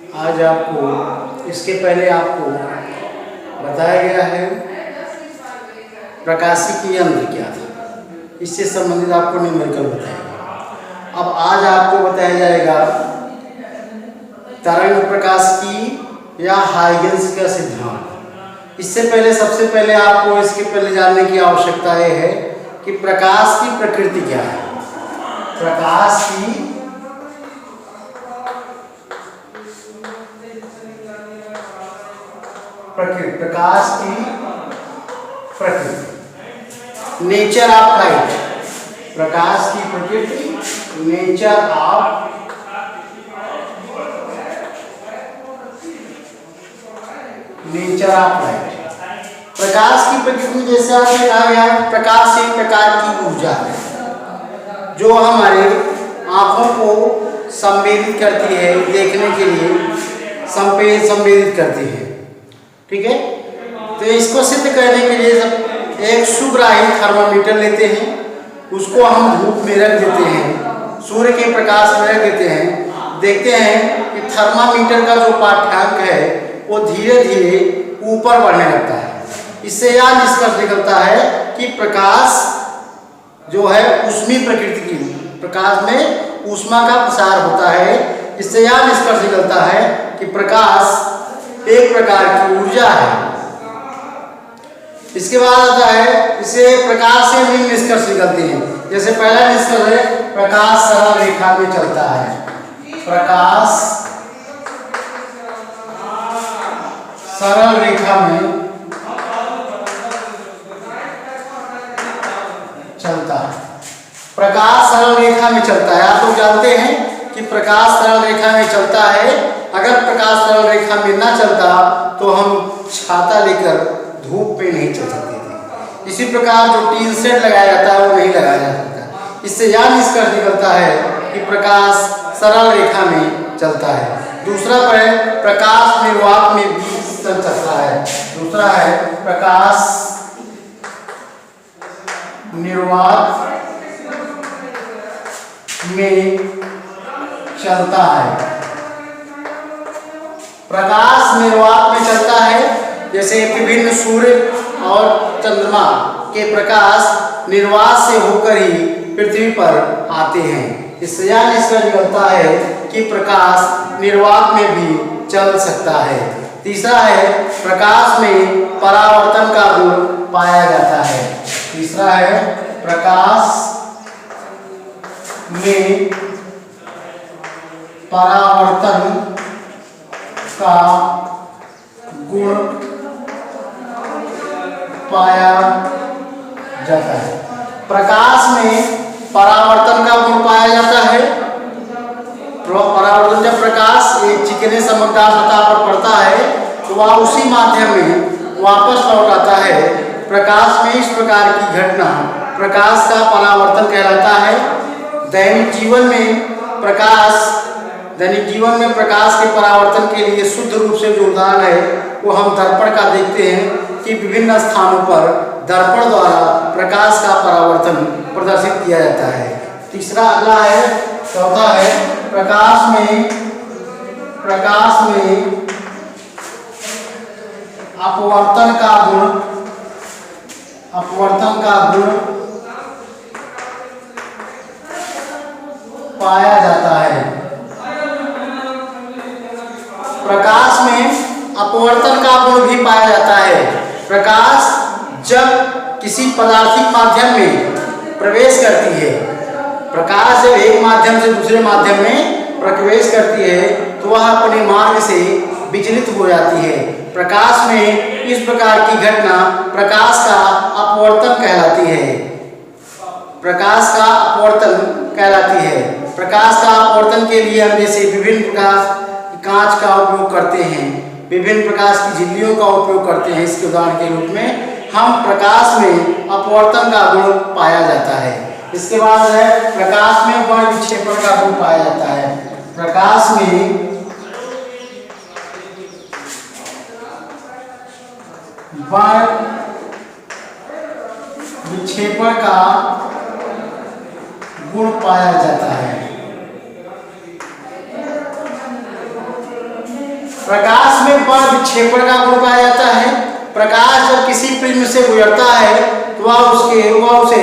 आज आपको इसके पहले आपको बताया गया है प्रकाशिकी यंत्र क्या था, इससे संबंधित आपको न्यूमेरिकल बताएगा। अब आज आपको बताया जाएगा तरंग प्रकाशिकी या हाइगेंस का सिद्धांत। इससे पहले सबसे पहले आपको इसके पहले जानने की आवश्यकता यह है कि प्रकाश की प्रकृति क्या है। प्रकाश की प्रकृति, प्रकाश की प्रकृति, नेचर ऑफ लाइट। प्रकाश की प्रकृति, नेचर ऑफ लाइट। प्रकाश की प्रकृति जैसे आपने कहा गया, प्रकाश एक प्रकार की ऊर्जा है जो हमारे आंखों को संवेदित करती है, देखने के लिए संवेदित करती है। ठीक है, तो इसको सिद्ध करने के लिए जब एक सुग्राही थर्मामीटर लेते हैं, उसको हम धूप में रख देते हैं, सूर्य के प्रकाश में रख देते हैं, देखते हैं कि थर्मामीटर का जो पाठ्यांक है वो धीरे धीरे ऊपर बढ़ने लगता है। इससे यह निष्कर्ष निकलता है कि प्रकाश जो है ऊष्मी प्रकृति की, प्रकाश में ऊष्मा का प्रसार होता है। इससे यह निष्कर्ष निकलता है कि प्रकाश एक प्रकार की ऊर्जा है। इसके बाद आता है, इसे प्रकाश से भी निष्कर्ष निकलते हैं। जैसे पहला निष्कर्ष है प्रकाश सरल रेखा में चलता है। प्रकाश सरल रेखा में चलता है। प्रकाश सरल रेखा में चलता है। आप लोग जानते हैं कि प्रकाश सरल रेखा में चलता है। अगर प्रकाश सरल रेखा में ना चलता तो हम छाता लेकर धूप में नहीं चल सकते थे। इसी प्रकार जो टीन शेड लगाया जाता है वो नहीं लगाया जा सकता। इससे यह निष्कर्ष निकलता है कि प्रकाश सरल रेखा में चलता है। दूसरा है प्रकाश निर्वात में भी चल सकता है। दूसरा है प्रकाश निर्वात में चलता है। प्रकाश निर्वात में चलता है, जैसे विभिन्न सूर्य और चंद्रमा के प्रकाश निर्वात से होकर ही पृथ्वी पर आते हैं। इससे यह निष्कर्ष निकलता है कि प्रकाश निर्वात में भी चल सकता है। तीसरा है प्रकाश में परावर्तन का गुण पाया जाता है। तीसरा है प्रकाश में परावर्तन का गुण पाया जाता है। प्रकाश में परावर्तन का गुण पाया जाता है। परावर्तन, जब प्रकाश एक चिकने चमकदार सतह पर पड़ता है तो वह उसी माध्यम में वापस लौट आता है। प्रकाश में इस प्रकार की घटना प्रकाश का परावर्तन कहलाता है। दैनिक जीवन में प्रकाश के परावर्तन के लिए शुद्ध रूप से जो उदाहरण है वो हम दर्पण का देखते हैं कि विभिन्न स्थानों पर दर्पण द्वारा प्रकाश का परावर्तन प्रदर्शित किया जाता है। तीसरा अगला है, चौथा है प्रकाश में अपवर्तन का गुण पाया जाता है। प्रकाश में अपवर्तन का गुण भी पाया जाता है। प्रकाश जब किसी पदार्थिक माध्यम में प्रवेश करती है, प्रकाश जब एक माध्यम से दूसरे माध्यम में प्रवेश करती है तो वह अपने मार्ग से विचलित हो जाती है। प्रकाश में इस प्रकार की घटना प्रकाश का अपवर्तन कहलाती है। प्रकाश का अपवर्तन कहलाती है। प्रकाश का अपवर्तन के लिए हम जैसे विभिन्न प्रकार कांच का उपयोग करते हैं, विभिन्न प्रकार की झिल्लियों का उपयोग करते हैं। इसके उदाहरण के रूप में हम प्रकाश में अपवर्तन का गुण पाया जाता है। इसके बाद है प्रकाश में वर्ण विक्षेपण का गुण पाया जाता है। प्रकाश में वर्ण विक्षेपण का गुण पाया जाता है। प्रकाश में बड़ विक्षेपण का गुण पाया जाता है। प्रकाश जब किसी प्रिज्म से गुजरता है तो वह उसे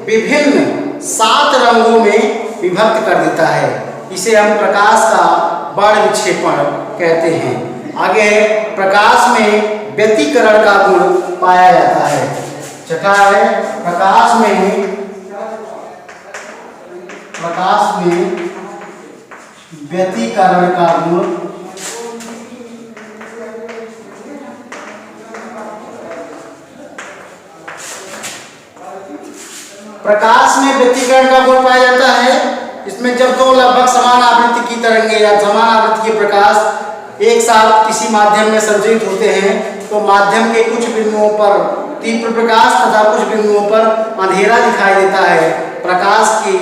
विभिन्न 7 रंगों में विभक्त कर देता है। इसे हम प्रकाश का बड़ विक्षेपण कहते हैं। आगे प्रकाश में व्यतिकरण का गुण पाया जाता है। छठा है प्रकाश में व्यतिकरण का गुण प्रकाश में व्यतिकरण का गुण पाया जाता है। इसमें जब दो लगभग समान आवृत्ति की तरंगें या समान आवृत्ति के प्रकाश एक साथ किसी माध्यम में संचरित होते हैं तो माध्यम के कुछ बिंदुओं पर तीव्र प्रकाश तथा कुछ बिंदुओं पर अंधेरा दिखाई देता है। प्रकाश की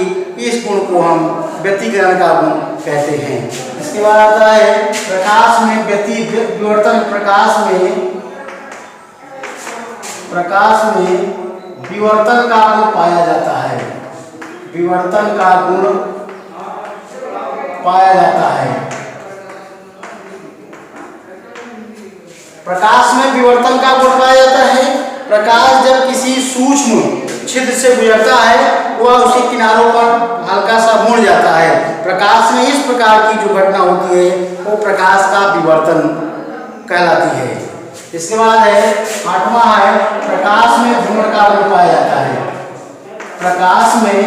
इस गुण को हम व्यतिकरण का गुण कहते हैं। इसके बाद आता है प्रकाश में विवर्तन। प्रकाश में विवर्तन का गुण पाया जाता है। विवर्तन का गुण पाया जाता है। प्रकाश में विवर्तन का गुण पाया जाता है। प्रकाश जब किसी सूक्ष्म छिद्र से गुजरता है वह उसके किनारों पर हल्का सा मुड़ जाता है। प्रकाश में इस प्रकार की जो घटना होती है वो प्रकाश का विवर्तन कहलाती है। इसके बाद है 8वां है प्रकाश में घूर्णन का गुण पाया जाता है। प्रकाश में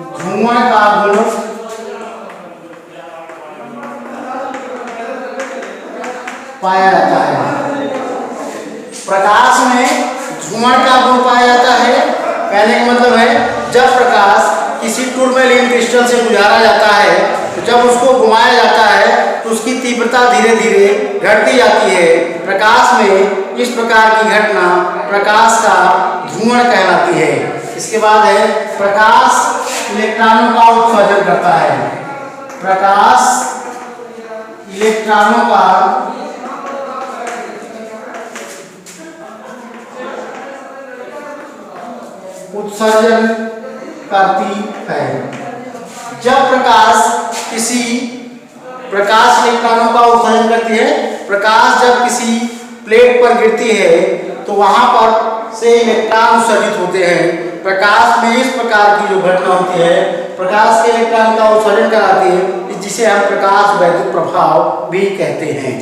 घूर्णन का गुण पाया जाता है। प्रकाश में घूर्णन का गुण पाया जाता है। कहने का मतलब है जब प्रकाश किसी टूरमेलिन क्रिस्टल से गुजारा जाता है तो जब उसको घुमाया जाता है तो उसकी तीव्रता धीरे धीरे घटती जाती है। प्रकाश में इस प्रकार की घटना प्रकाश का घूर्णन कहलाती है। इसके बाद है प्रकाश इलेक्ट्रॉनों का उत्सर्जन करता है। प्रकाश इलेक्ट्रॉनों का उत्सर्जन करती है। जब प्रकाश इलेक्ट्रॉनों का उत्सर्जन करती है। प्रकाश जब किसी प्लेट पर गिरती है तो वहां पर से इलेक्ट्रॉन उत्सर्जित होते हैं। प्रकाश में इस प्रकार की जो घटना होती है प्रकाश के इलेक्ट्रॉन का उत्सर्जन कराती है जिसे हम प्रकाश वैद्युत प्रभाव भी कहते हैं।